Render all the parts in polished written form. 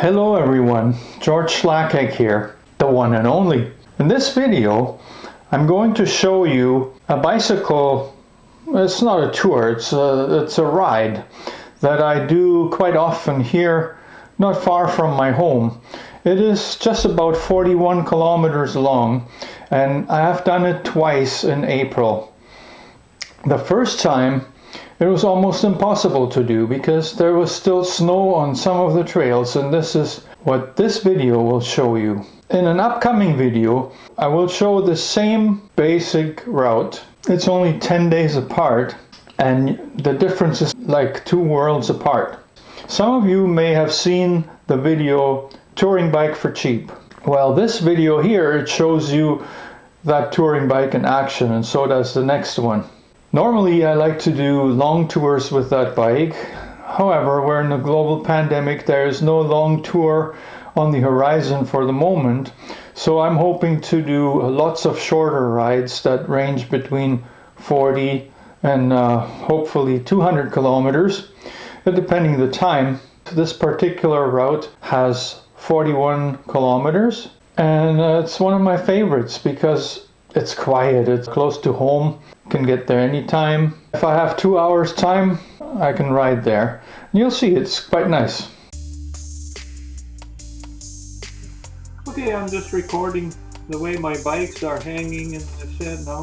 Hello everyone, George Schlacek here, the one and only. In this video, I'm going to show you a bicycle. It's not a tour, it's a ride that I do quite often here, not far from my home. It is just about 41 kilometers long, and I have done it twice in April. The first time, it was almost impossible to do because there was still snow on some of the trails, and this is what this video will show you. In an upcoming video, I will show the same basic route. It's only 10 days apart, and the difference is like two worlds apart. Some of you may have seen the video Touring Bike for Cheap. Well, this video here, it shows you that touring bike in action, and so does the next one. Normally, I like to do long tours with that bike. However, we're in a global pandemic. There is no long tour on the horizon for the moment. So I'm hoping to do lots of shorter rides that range between 40 and hopefully 200 kilometers, depending the time. This particular route has 41 kilometers, and it's one of my favorites because it's quiet, it's close to home. Can get there anytime. If I have 2 hours time, I can ride there. And you'll see it's quite nice. Okay, I'm just recording the way my bikes are hanging in the shed now.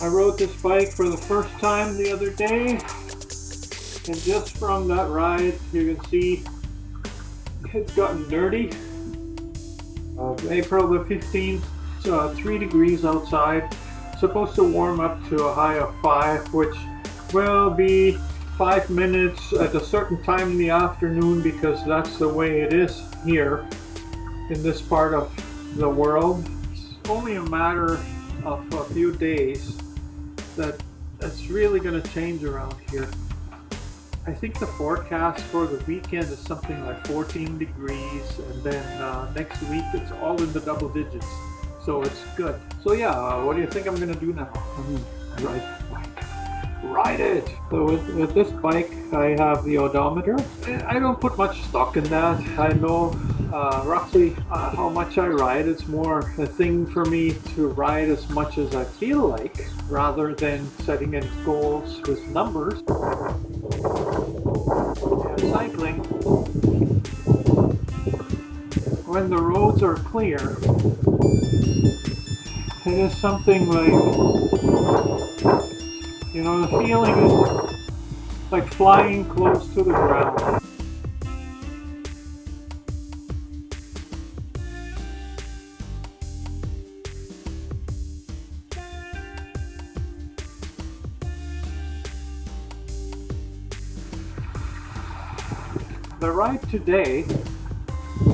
I rode this bike for the first time the other day, and just from that ride you can see it's gotten dirty. April the 15th, 3 degrees outside. Supposed to warm up to a high of 5, which will be 5 minutes at a certain time in the afternoon, because that's the way it is here in this part of the world. It's only a matter of a few days that it's really going to change around here. I think the forecast for the weekend is something like 14 degrees, and then next week it's all in the double digits. So it's good. So yeah, what do you think I'm gonna do now? Ride it! So with this bike, I have the odometer. I don't put much stock in that. I know roughly how much I ride. It's more a thing for me to ride as much as I feel like, rather than setting any goals with numbers. And cycling, when the roads are clear, it is something like, you know, the feeling is like flying close to the ground. The ride today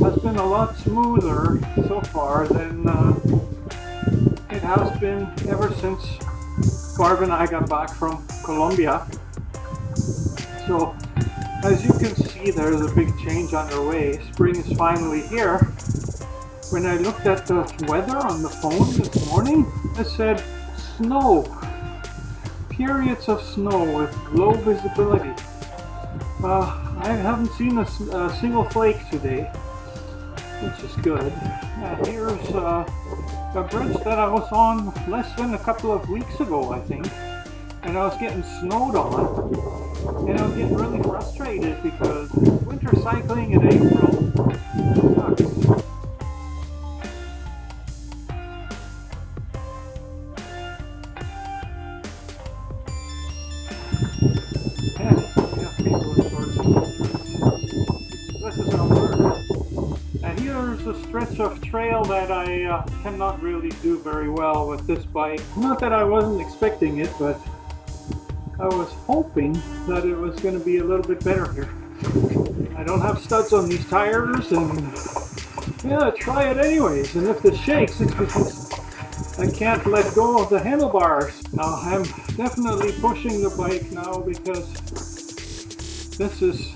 has been a lot smoother so far than it has been ever since Barb and I got back from Colombia. So as you can see, there's a big change underway. Spring is finally here. When I looked at the weather on the phone this morning, it said snow. Periods of snow with low visibility. I haven't seen a single flake today, which is good. Here's a bridge that I was on less than a couple of weeks ago, I think, and I was getting snowed on, and I was getting really frustrated because winter cycling in April sucks. This is Alberta. And here's a stretch of trail that I cannot really do very well with this bike. Not that I wasn't expecting it, but I was hoping that it was going to be a little bit better here. I don't have studs on these tires, and yeah, try it anyways. And if it shakes, it's because I can't let go of the handlebars. Now I'm definitely pushing the bike now because this is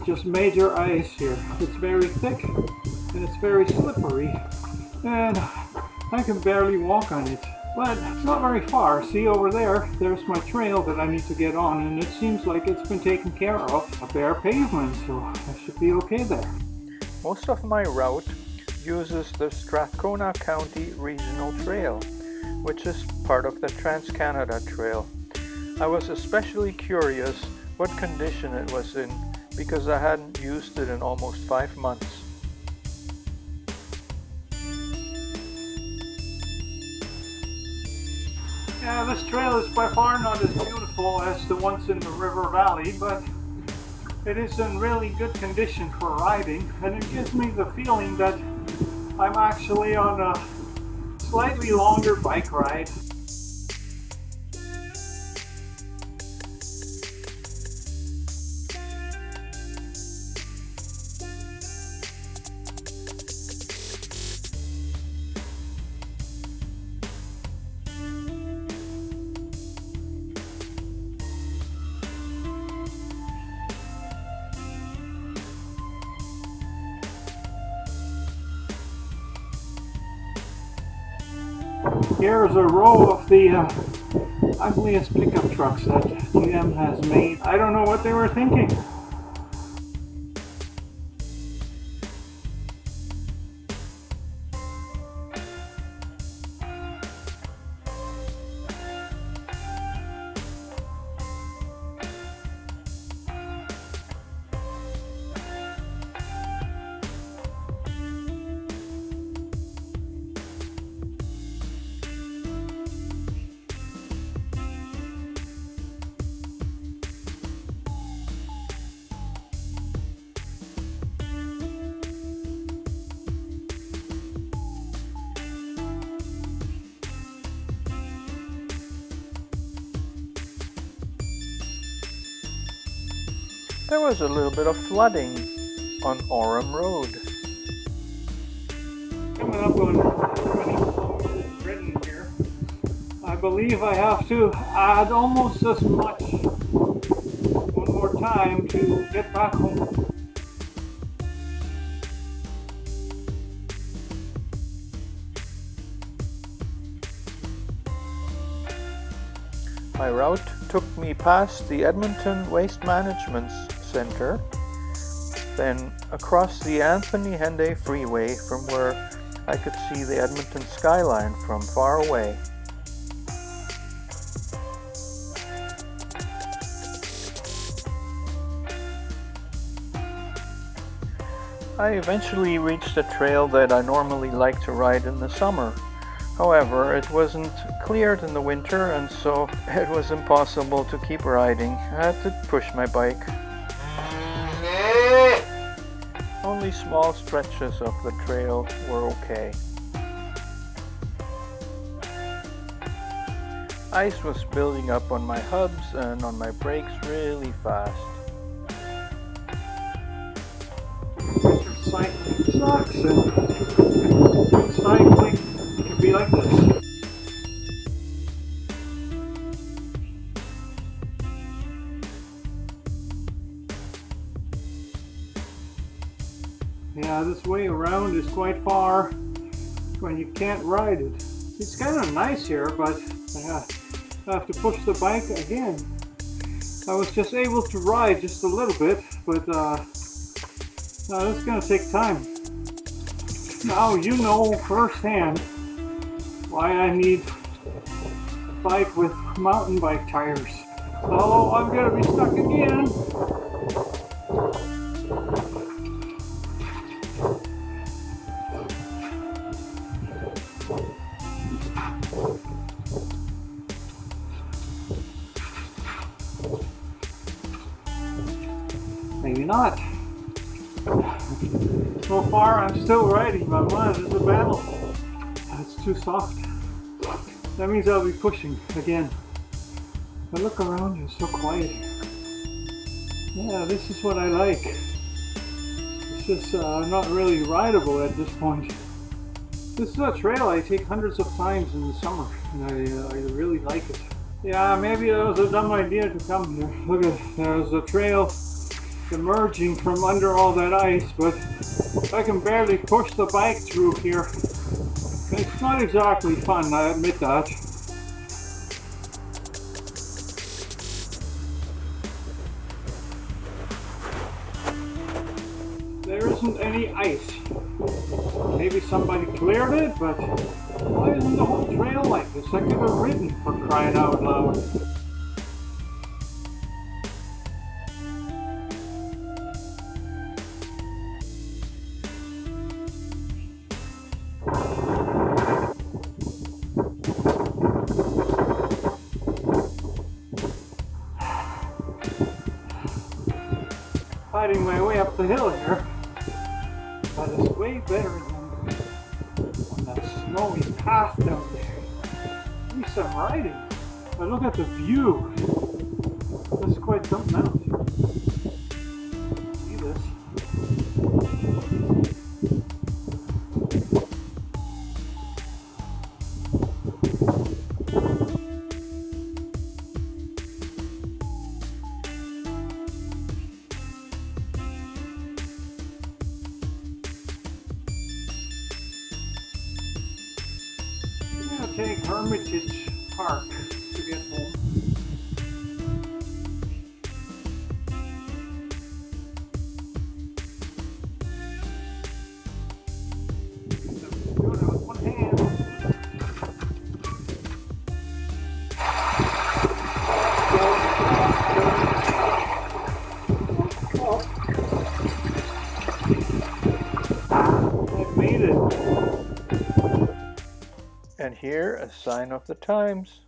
just major ice here. It's very thick and it's very slippery, and I can barely walk on it. But it's not very far. See over there, there's my trail that I need to get on, and it seems like it's been taken care of. A bare pavement, so I should be okay there. Most of my route uses the Strathcona County Regional Trail, which is part of the Trans-Canada Trail. I was especially curious what condition it was in because I hadn't used it in almost 5 months. Yeah, this trail is by far not as beautiful as the ones in the river valley, but it is in really good condition for riding, and it gives me the feeling that I'm actually on a slightly longer bike ride. Here's a row of the ugliest pickup trucks that GM has made. I don't know what they were thinking. There was a little bit of flooding on Orem Road. Coming up on 20 kilometers written here. I believe I have to add almost as much one more time to get back home. My route took me past the Edmonton Waste Management Center, then across the Anthony Henday Freeway from where I could see the Edmonton skyline from far away. I eventually reached a trail that I normally like to ride in the summer. However, it wasn't cleared in the winter, and so it was impossible to keep riding. I had to push my bike. Only small stretches of the trail were okay. Ice was building up on my hubs and on my brakes really fast. Cycling sucks, and cycling can be like this. Yeah, this way around is quite far when you can't ride it. It's kind of nice here, but I have to push the bike again. I was just able to ride just a little bit, but this is going to take time. Now you know firsthand why I need a bike with mountain bike tires. Oh, I'm going to be stuck again. Maybe not. So far I'm still riding, but man, this is a battle. It's too soft. That means I'll be pushing again. But look around, it's so quiet here. Yeah, this is what I like. It's just not really rideable at this point. This is a trail I take hundreds of times in the summer, and I really like it. Yeah, maybe it was a dumb idea to come here. Look at, there's a trail emerging from under all that ice, but I can barely push the bike through here. It's not exactly fun, I admit that. there isn't any ice. Maybe somebody cleared it, but why isn't the whole trail like this? I could have ridden, for crying out loud. Fighting my way up the hill here, but it's way better than on that snowy path down there. At least I'm riding, but look at the view. That's quite something else. See this? Take Hermitage Park to get home. Doing it with one hand. I made it. And here, a sign of the times.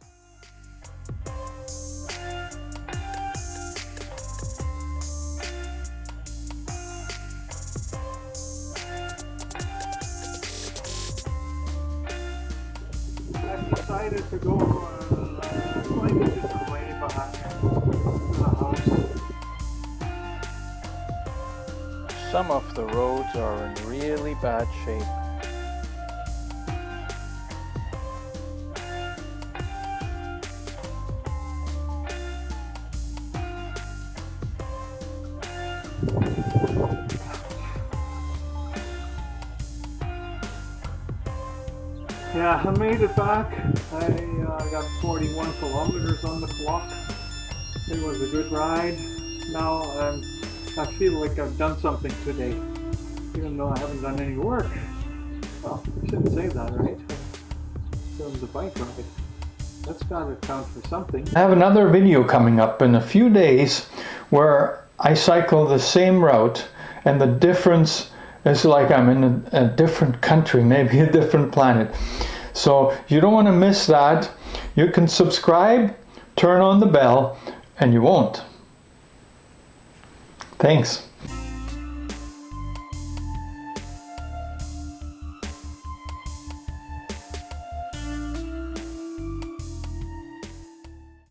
I've decided to go quite a different way back to the house. Some of the roads are in really bad shape. Yeah, I made it back. I got 41 kilometers on the clock. It was a good ride. Now I feel like I've done something today, even though I haven't done any work. Well, I shouldn't say that, right? Filmed the bike ride. That's got to count for something. I have another video coming up in a few days where I cycle the same route, and the difference is like I'm in a different country, maybe a different planet. So you don't want to miss that. You can subscribe, turn on the bell, and you won't. Thanks.